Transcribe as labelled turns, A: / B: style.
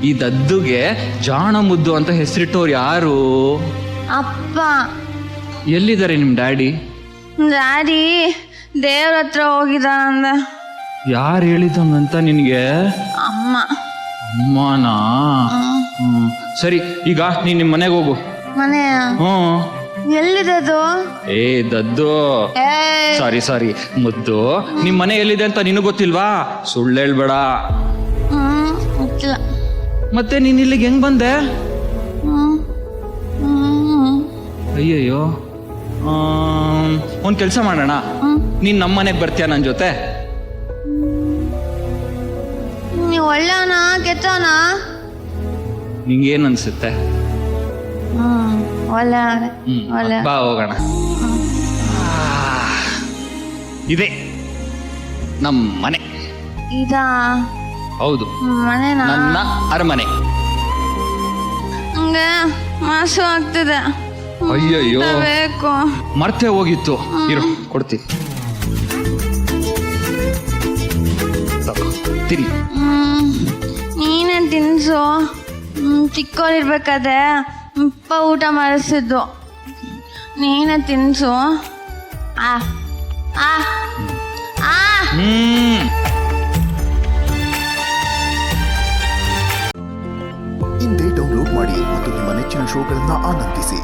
A: ಈ ದದ್ದುಗೆ ಜಾಣ ಮುದ್ದು ಅಂತ ಹೆಸರಿಟ್ಟವ್ರು ಯಾರು?
B: ಅಪ್ಪ.
A: ಎಲ್ಲಿದ್ದಾರೆ ನಿಮ್ ಡ್ಯಾಡಿ?
B: ಡ್ಯಾಡಿ ದೇವ್ರ ಹತ್ರ ಹೋಗಿದಾನಂದ.
A: ಯಾರು ಹೇಳಿದಂಗಂತ ನಿನ್ಗೆ?
B: ಅಮ್ಮ.
A: ಅಮ್ಮನಾ? ಸರಿ, ಈಗ ನೀನ್ ನಿಮ್ ಮನೆಗೆ ಹೋಗು.
B: ಮನೆ ಎಲ್ಲಿದದು?
A: ಏ ದದ್ದು, ಸಾರಿ ಮುದ್ದು, ನಿಮ್ ಮನೆ ಎಲ್ಲಿದೆ ಅಂತ ನಿನಗ್ ಗೊತ್ತಿಲ್ವಾ? ಸುಳ್ಳು ಹೇಳ್ಬೇಡ.
B: ಗೊತ್ತಿಲ್ಲ.
A: ಮತ್ತೆ ನೀನ್ ಇಲ್ಲಿಗೆ ಹೆಂಗ್ ಬಂದೆ? ಅಯ್ಯಯ್ಯೋ, ಒಂದ್ ಕೆಲ್ಸ ಮಾಡೋಣ, ನೀನ್ ನಮ್ಮ ಮನೆಗ್ ಬರ್ತೀಯ ನನ್ ಜೊತೆ?
B: ನೀವು ಒಳ್ಳೆಯವನ ಕೆಟ್ಟವನ?
A: ನಿಂಗೇನ್ ಅನ್ಸುತ್ತೆ?
B: ಒಳ್ಳೆ
A: ಬಾ ಹೋಗೋಣ. ಇದೆ ನಮ್ ಮನೆ.
B: ಇದಾ?
A: ಹೌದು,
B: ಮನೆನಾ?
A: ನನ್ನ ಅರಮನೆ.
B: ಹಂಗೆ ಮಾಸು ಆಗ್ತಿದೆ.
A: ಅಯ್ಯಯ್ಯೋ,
B: ಬೇಕು.
A: ಮರ್ತೇ ಹೋಗಿತ್ತು. ಇರು, ಕೊಡ್ತೀನಿ. ತಿರಿ.
B: ನೀನೇ ತಿನ್ಸು. ಚಿಕ್ಕವರಿರ್ಬೇಕಾದ್ರೆ ಅಪ್ಪ ಊಟ ಮಾಡಿಸಿದ್ದು. ನೀನೇ ತಿನ್ಸು.
C: ಹಿಂದೆ ಡೌನ್ಲೋಡ್ ಮಾಡಿ ಮತ್ತು ನಿಮ್ಮ ನೆಚ್ಚಿನ ಶೋಗಳನ್ನು ಆನಂದಿಸಿ.